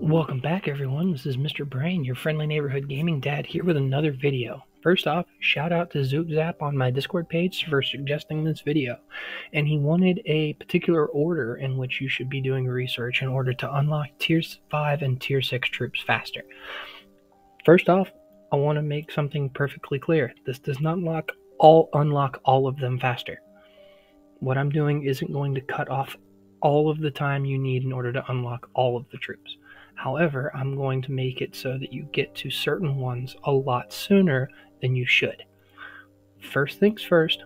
Welcome back, everyone. This is Mr. Brain, your friendly neighborhood gaming dad, here with another video. First off, shout out to ZoopZap on my Discord page for suggesting this video. And he wanted a particular order in which you should be doing research in order to unlock Tier 5 and Tier 6 troops faster. First off, I want to make something perfectly clear. This does not unlock all of them faster. What I'm doing isn't going to cut off all of the time you need in order to unlock all of the troops. However, I'm going to make it so that you get to certain ones a lot sooner than you should. First things first,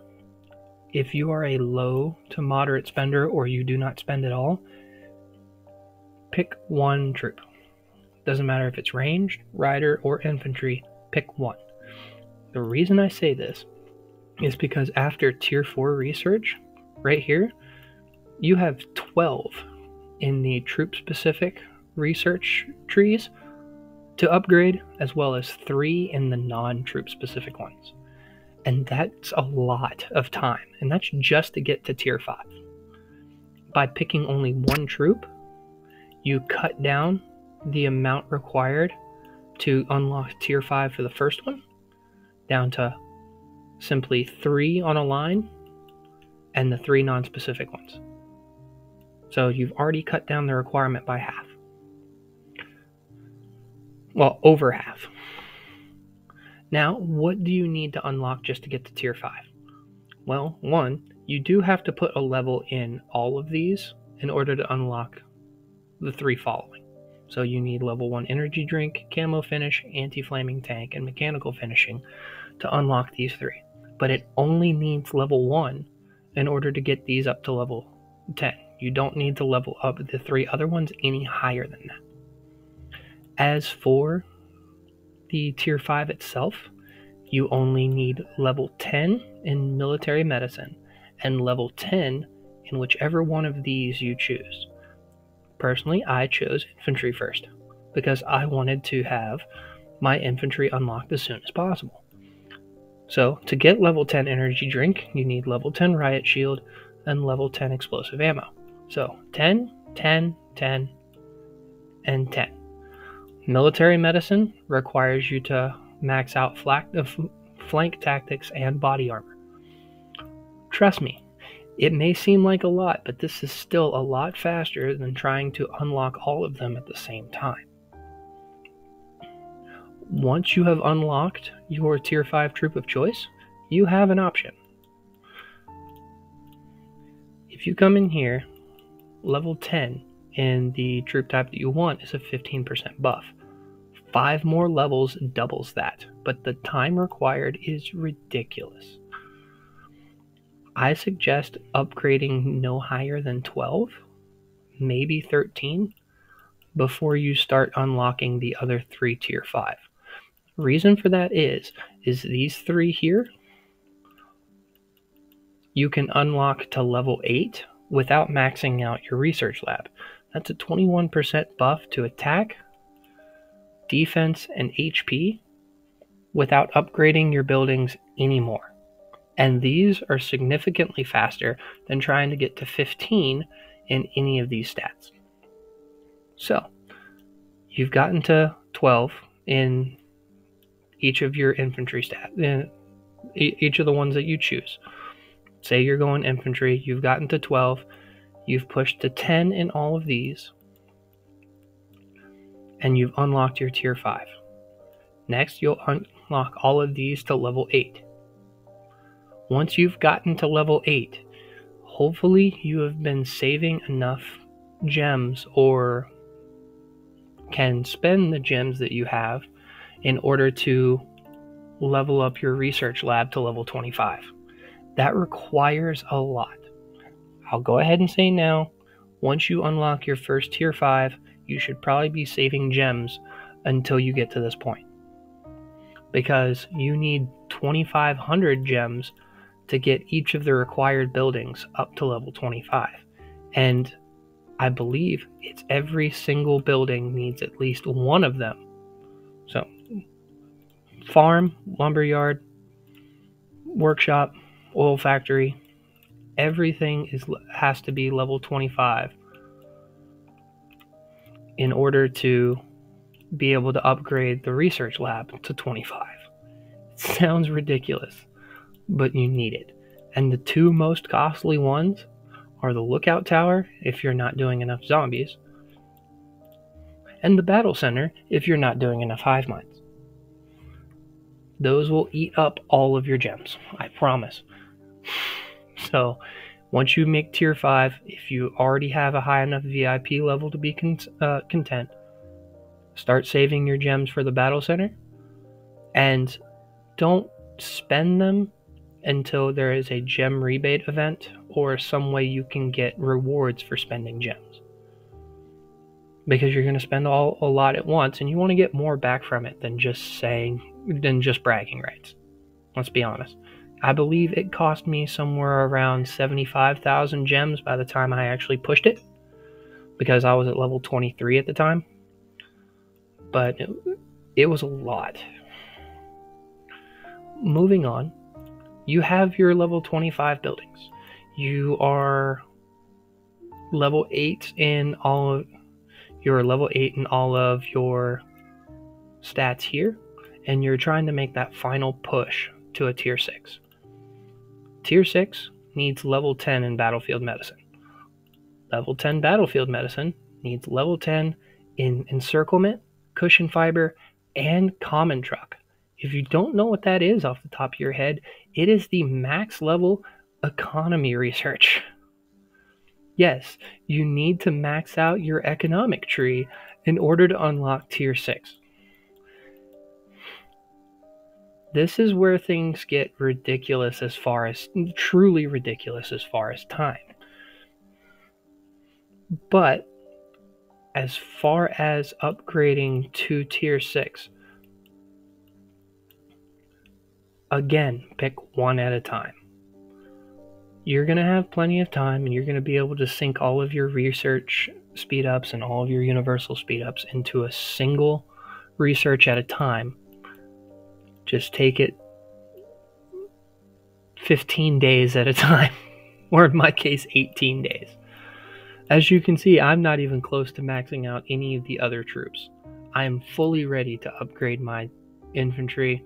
if you are a low to moderate spender or you do not spend at all, pick one troop. Doesn't matter if it's ranged, rider, or infantry, pick one. The reason I say this is because after Tier 4 research, right here, you have 12 in the troop-specific research trees to upgrade, as well as 3 in the non-troop specific ones. And that's a lot of time, and that's just to get to Tier 5. By picking only one troop, you cut down the amount required to unlock Tier 5 for the first one, down to simply 3 on a line, and the 3 non-specific ones. So you've already cut down the requirement by half. Well, over half. Now, what do you need to unlock just to get to Tier 5? Well, one, you do have to put a level in all of these in order to unlock the 3 following. So you need level 1 energy drink, camo finish, anti-flaming tank, and mechanical finishing to unlock these 3. But it only needs level 1 in order to get these up to level 10. You don't need to level up the 3 other ones any higher than that. As for the Tier 5 itself, you only need level 10 in military medicine and level 10 in whichever one of these you choose. Personally, I chose infantry first because I wanted to have my infantry unlocked as soon as possible. So to get level 10 energy drink, you need level 10 riot shield and level 10 explosive ammo. So 10, 10, 10, and 10. Military medicine requires you to max out flank tactics and body armor. Trust me, it may seem like a lot, but this is still a lot faster than trying to unlock all of them at the same time. Once you have unlocked your Tier 5 troop of choice, you have an option. If you come in here, level 10 in the troop type that you want is a 15% buff. 5 more levels doubles that, but the time required is ridiculous. I suggest upgrading no higher than 12, maybe 13, before you start unlocking the other 3 Tier 5. Reason for that is these 3 here, you can unlock to level 8 without maxing out your research lab. That's a 21% buff to attack, defense, and HP without upgrading your buildings anymore. And these are significantly faster than trying to get to 15 in any of these stats. So, you've gotten to 12 in each of your infantry stats, each of the ones that you choose. Say you're going infantry, you've gotten to 12, you've pushed to 10 in all of these, and you've unlocked your Tier 5. Next, you'll unlock all of these to level 8. Once you've gotten to level 8, hopefully you have been saving enough gems or can spend the gems that you have in order to level up your research lab to level 25. That requires a lot. I'll go ahead and say now, once you unlock your first Tier 5, you should probably be saving gems until you get to this point. Because you need 2,500 gems to get each of the required buildings up to level 25. And I believe it's every single building needs at least one of them. So, farm, lumberyard, workshop, oil factory, everything has to be level 25 in order to be able to upgrade the research lab to 25. It sounds ridiculous, but you need it. And the two most costly ones are the lookout tower if you're not doing enough zombies, and the battle center if you're not doing enough hive minds. Those will eat up all of your gems, I promise. So once you make tier 5, if you already have a high enough VIP level to be content, start saving your gems for the battle center, and don't spend them until there is a gem rebate event or some way you can get rewards for spending gems. Because you're going to spend a lot at once, and you want to get more back from it than just bragging rights. Let's be honest. I believe it cost me somewhere around 75,000 gems by the time I actually pushed it, because I was at level 23 at the time. But it was a lot. Moving on, you have your level 25 buildings. You are level 8 in all of your stats here, and you're trying to make that final push to a tier 6. Tier 6 needs level 10 in battlefield medicine. Level 10 battlefield medicine needs level 10 in encirclement, cushion fiber, and common truck. If you don't know what that is off the top of your head, it is the max level economy research. Yes, you need to max out your economic tree in order to unlock tier 6. This is where things get ridiculous truly ridiculous as far as time. But as far as upgrading to tier 6, again, pick one at a time. You're going to have plenty of time, and you're going to be able to sync all of your research speedups and all of your universal speedups into a single research at a time. Just take it 15 days at a time, or in my case, 18 days. As you can see, I'm not even close to maxing out any of the other troops. I am fully ready to upgrade my infantry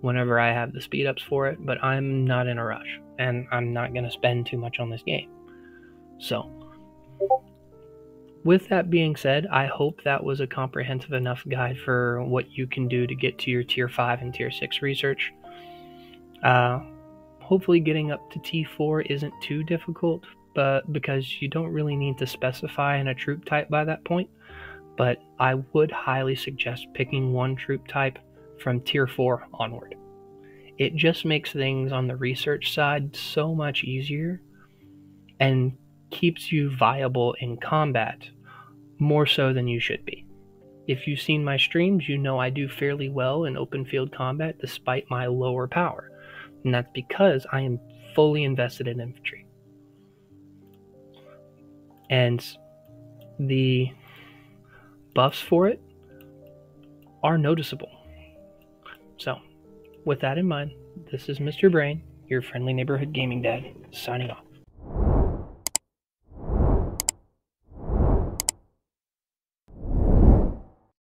whenever I have the speed ups for it, but I'm not in a rush, and I'm not going to spend too much on this game. So, with that being said, I hope that was a comprehensive enough guide for what you can do to get to your tier 5 and tier 6 research. Hopefully getting up to T4 isn't too difficult, but because you don't really need to specify in a troop type by that point. But I would highly suggest picking one troop type from tier 4 onward. It just makes things on the research side so much easier and keeps you viable in combat more so than you should be. If you've seen my streams, you know I do fairly well in open field combat despite my lower power, and that's because I am fully invested in infantry. And the buffs for it are noticeable. So, with that in mind, this is Mr. Brain, your friendly neighborhood gaming dad, signing off.